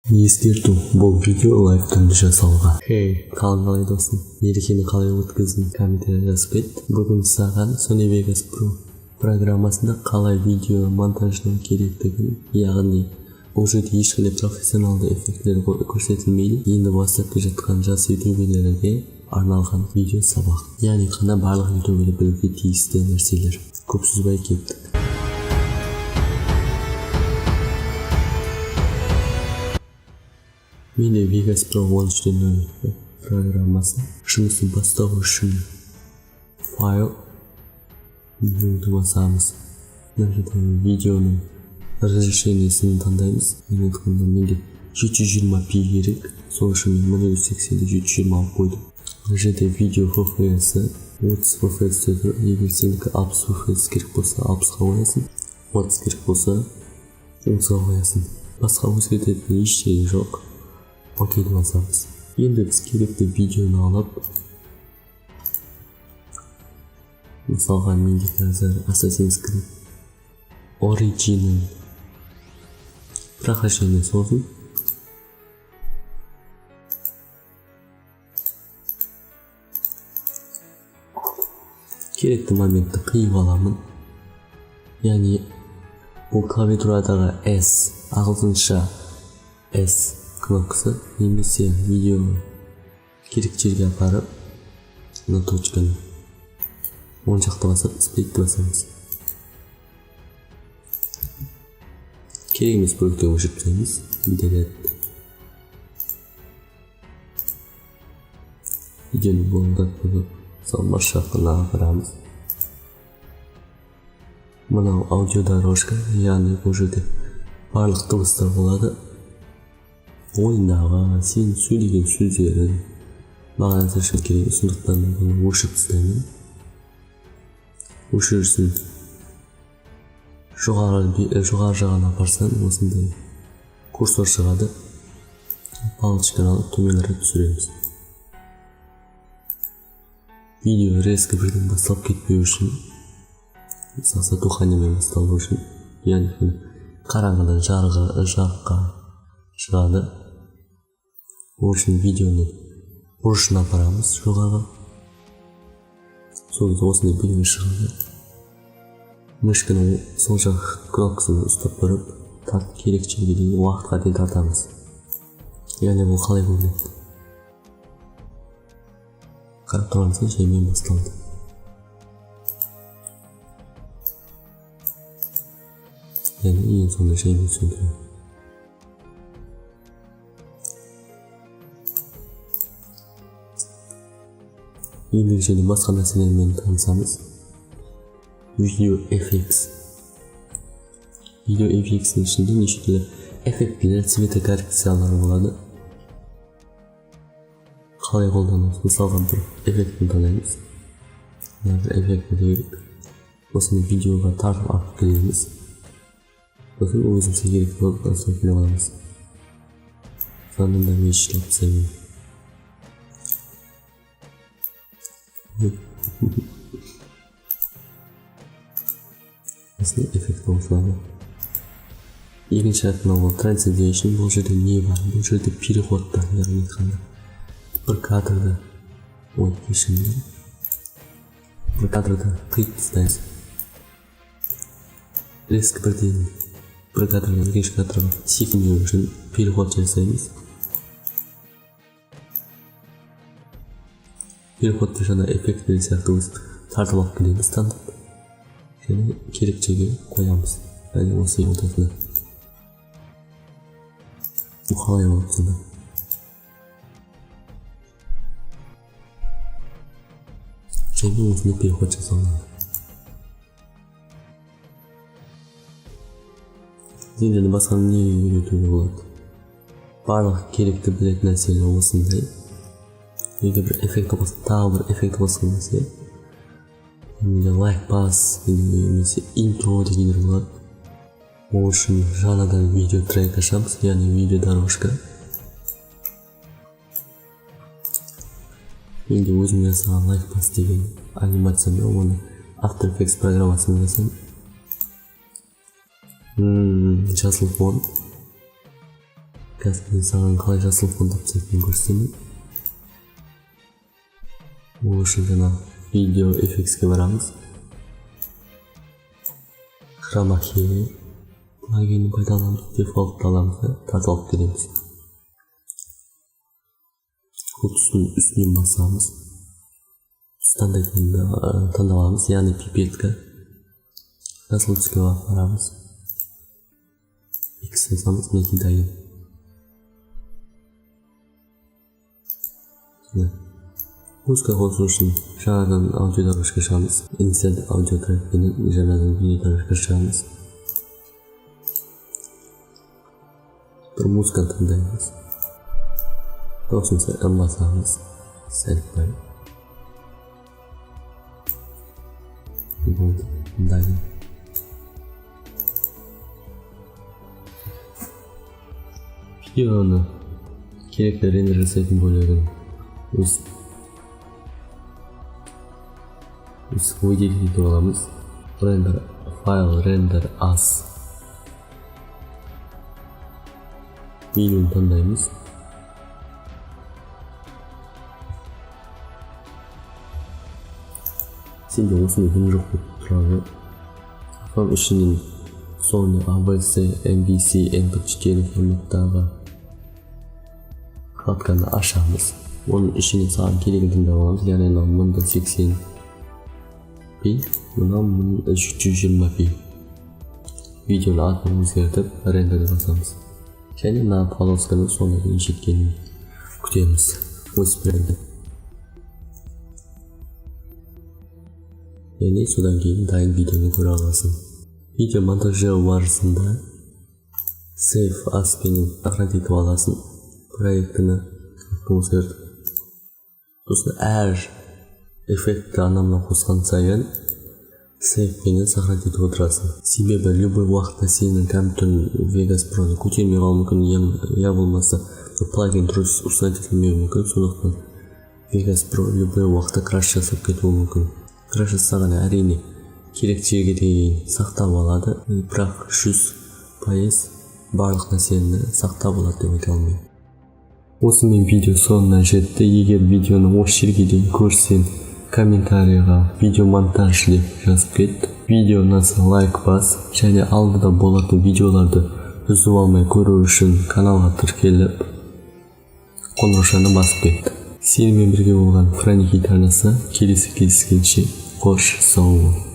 Ескерту, бұл видео лайв түрінде жасалған. Қалай досым, мерекені қалай өткіздің? Комментария жазып кет. Бүгін саған Sony Vegas Pro программасында қалай видео монтаждау керектігін, яғни бұл жерде ешқандай профессионалды эффекттер көрсетілмейді. Енді бастап келе жатқан жас ютуберлерге арналған видео сабақ. Яғни қана барлық ютуберлер білуге тиісті нәрселер. Көп сөзбай кеттік. Менде Vegas Pro 13.0 программасы жұмысын бастау үшін файл менюді басамыз. Мына жерде видеоның разрешениесін таңдаймыз. Менде 720p керек, сол үшін мен 1080-ді 720 алып қойдым. Мына жерде видео FPS 30 FPS тұр. Егер сенікі 60 FPS керек болса 60-ға қоясың, 30 керек болса 30-ға қоясың. Басқа өзгертетін ештеңе жоқ. Окейді басамыз. Енді біз керекті видеоны алып, мысалға менде қазір Assassin's Creed Origin прохождение создым. Керекті моментті қиып аламын. Яғни бұл клавиатурадағы S, ағылшынша S кнопкасы, немесе видео керек жерге апарып, мына точканы оң жақты басып, сплитті басамыз. Керек емес бөлікті өшіріп тастаймыз. Delete. Видеоны болыңдап қойып, бас жағына апарамыз. Мынау аудиодорожка, яғни бұл жерде барлық дыбыстар болады. Ойындағы сен сөйлеген сөздерін маған әзірше керек, сондықтан бұны өшіріп тастаймын. Өшірсін жоғары жағына апарсаң, осындай курсор шығады. Палочканы алып төменірек түсіреміз. Видео резко бірден басталып кетпеу үшін, сатуханимен басталу үшін, яғни қараңғыдан жарыққа шығады. Ол үшін видеоны бұрышына апарамыз жоғарғы. Сол кезде осындай белгі шығады. Мышканың сол жақ кнопкасын ұстап тұрып, керек жерге дейін уақытқа дейін тартамыз. Яғни бұл қалай көрінеді? Қарап тұрғаныңызда жаймен басталды. Яғни ең соңында жаймен сөндіреді. Ендігі жерде басқа нәрселермен танысамыз. Video FX. Video FX-ның ішінде неше түрлі эффектілер, цветокоррекциялар болады. Қалай қолданамыз? Мысалға бір эффектін таңдаймыз. Бір эффектті керек. Осыны видеоға тартып алып келеміз. Сосын өзімізге керек болып осылай келіп аламыз. Сонында мешішлеп тастаймын. Осындай эффект болушылады. Екінші артынан ол Translation. Бұл жерде не бар? Бұл жерде переходтар, яғни айтқанда бір кадрды бір кадрды қиып тастаймыз. Резко бірден бір кадрдан екінші кадрға секундер үшін переход жасаймыз. Переходты жаңа эффекттер сияқты өз тартып алып келеміз, таңдап. Және керек жерге қоямыз. Яғни осы ортасына. Бұл қалай болып сонда? Және осында переход жасалынады. Сендерді басқа не үйретуге болады? Барлық керекті білетін нәрселер осындай. Егер бір эффекті болса, тағы бір эффекті болсын десе, лайк бас, немесе интро дегендер болады. Ол үшін жаңадан видео трек ашамыз, яғни видео дорожка. Енді өзім жасаған лайк бас деген анимацияны, оны After Effects программасымен жасам. Жасыл фон. Қазір мен саған қалай жасыл фон тапсақ екенін көрсетемін. Ол үшін жаңа видео эффектіске барамыз. Хрома key плагинін пайдаланып дефолтты аламыз да тазалап келеміз. Бұл түстің үстінен басамыз. Стандартында таңдамамыз, яғни пипетка. Жасыл түске барамыз. X жазамыз, мен дайын. Музыка қосу үшін жаңадан аудиодорожка шығамыз. Insert audio trackпен жаңадан видеодорожка шығамыз. Бір музыканы тыңдаймыз. Осынша М басамыз. Сәлпай. Болды. Дайын. Видеоны керекті рендер жасайтын бөлігін өз выделить аламыз. Render файл render as видеоны таңдаймыз. Сенде осындай күн жоқ болып тұрады. Файл ішінен Sony AVC MVC MP4 форматтағы вкладканы ашамыз. Оның ішінен саған керегін таңдап аламыз. Яғни 1080p, мына 1320p. Видеоны атын өзгертіп, рендерді басамыз. Және мына полосканы сонда дейін жеткенін күтеміз. Өз бренді. Яғни содан кейін дайын видеоны көре аласың. Видео монтажы барысында Save as пенен сохранить аласың. Проектіні өзгертіп. Сосын әр эффектті анамнан қосқан сайын Save пенен сохранить отырасың. Себебі любой уақытта сенің компьютерің Vegas Pro'ны көтермей қалуы мүмкін, я болмаса плагин дұрыс установить етілмеуі мүмкін. Сондықтан Vegas Pro любой уақытта краш жасап кетуі мүмкін. Краш жасаған әрине керек жерге дейін сақтап алады, бірақ 100% барлық нәрсені сақтап алады деп айта алмаймын. Осымен видео соңына жетті. Егер видеоны осы жерге дейін көрсең, комментарийға видео монтаж деп жазып кет. Видео ұнаса лайк бас, және алдыда болатын видеоларды үзіп алмай көру үшін каналға тіркеліп, қоңыраушаны басып кет. Сенімен бірге болған Франики Тарнасы, келесі кездескенше қош сау бол.